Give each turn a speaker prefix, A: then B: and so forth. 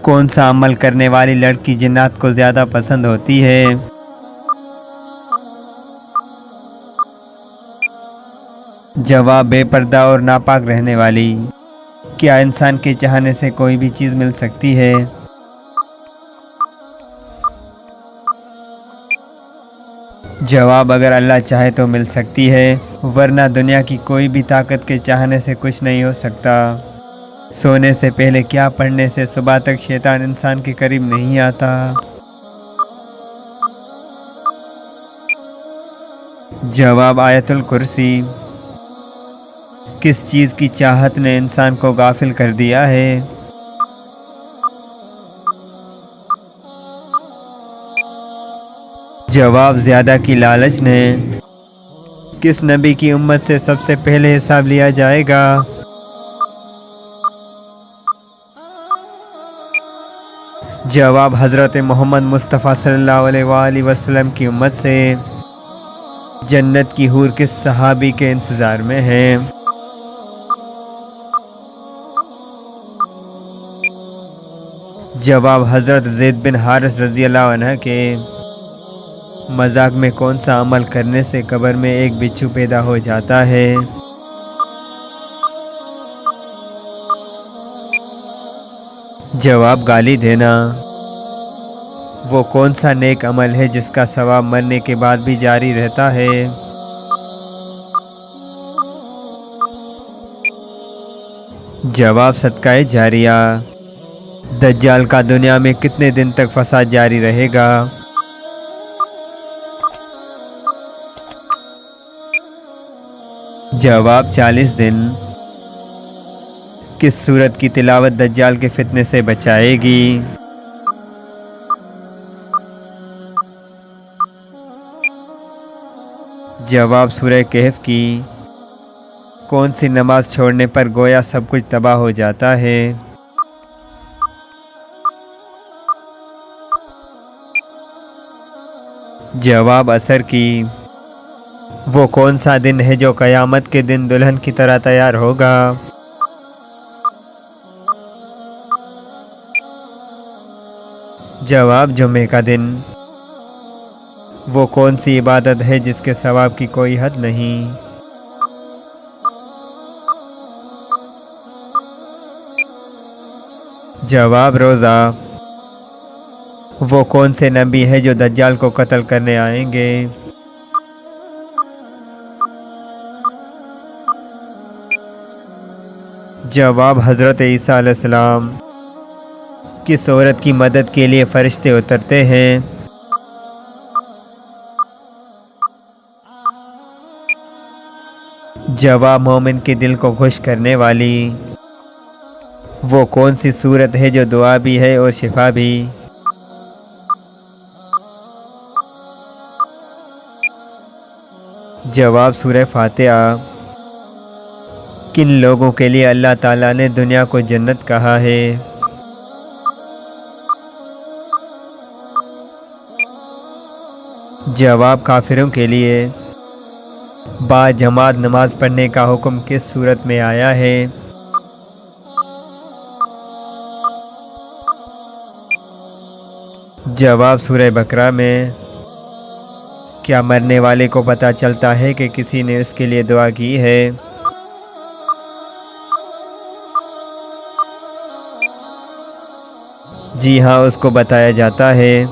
A: کون سا عمل کرنے والی لڑکی جنات کو زیادہ پسند ہوتی ہے؟ جواب بے پردہ اور ناپاک رہنے والی۔ کیا انسان کے چاہنے سے کوئی بھی چیز مل سکتی ہے؟ جواب اگر اللہ چاہے تو مل سکتی ہے، ورنہ دنیا کی کوئی بھی طاقت کے چاہنے سے کچھ نہیں ہو سکتا۔ سونے سے پہلے کیا پڑھنے سے صبح تک شیطان انسان کے قریب نہیں آتا؟ جواب آیت الکرسی۔ کس چیز کی چاہت نے انسان کو غافل کر دیا ہے؟ جواب زیادہ کی لالچ نے۔ کس نبی کی امت سے سب سے پہلے حساب لیا جائے گا؟ جواب حضرت محمد مصطفیٰ صلی اللہ علیہ وآلہ وسلم کی امت سے۔ جنت کی حور کس صحابی کے انتظار میں ہے؟ جواب حضرت زید بن حارث رضی اللہ عنہ کے۔ مذاق میں کون سا عمل کرنے سے قبر میں ایک بچھو پیدا ہو جاتا ہے؟ جواب گالی دینا۔ وہ کون سا نیک عمل ہے جس کا ثواب مرنے کے بعد بھی جاری رہتا ہے؟ جواب صدقہ جاریہ۔ دجال کا دنیا میں کتنے دن تک فساد جاری رہے گا؟ جواب 40 دن۔ کس سورت کی تلاوت دجال کے فتنے سے بچائے گی؟ جواب سورہ کہف کی۔ کون سی نماز چھوڑنے پر گویا سب کچھ تباہ ہو جاتا ہے؟ جواب عصر کی۔ وہ کون سا دن ہے جو قیامت کے دن دلہن کی طرح تیار ہوگا؟ جواب جمعے کا دن۔ وہ کون سی عبادت ہے جس کے ثواب کی کوئی حد نہیں؟ جواب روزہ۔ وہ کون سے نبی ہے جو دجال کو قتل کرنے آئیں گے؟ جواب حضرت عیسیٰ علیہ السلام۔ کس عورت کی مدد کے لیے فرشتے اترتے ہیں؟ جواب مومن کے دل کو خوش کرنے والی۔ وہ کون سی صورت ہے جو دعا بھی ہے اور شفا بھی؟ جواب سورہ فاتحہ۔ کن لوگوں کے لیے اللہ تعالیٰ نے دنیا کو جنت کہا ہے؟ جواب کافروں کے لیے۔ با جماعت نماز پڑھنے کا حکم کس صورت میں آیا ہے؟ جواب سورہ بقرہ میں۔ کیا مرنے والے کو پتہ چلتا ہے کہ کسی نے اس کے لیے دعا کی ہے؟ جی ہاں، اس کو بتایا جاتا ہے۔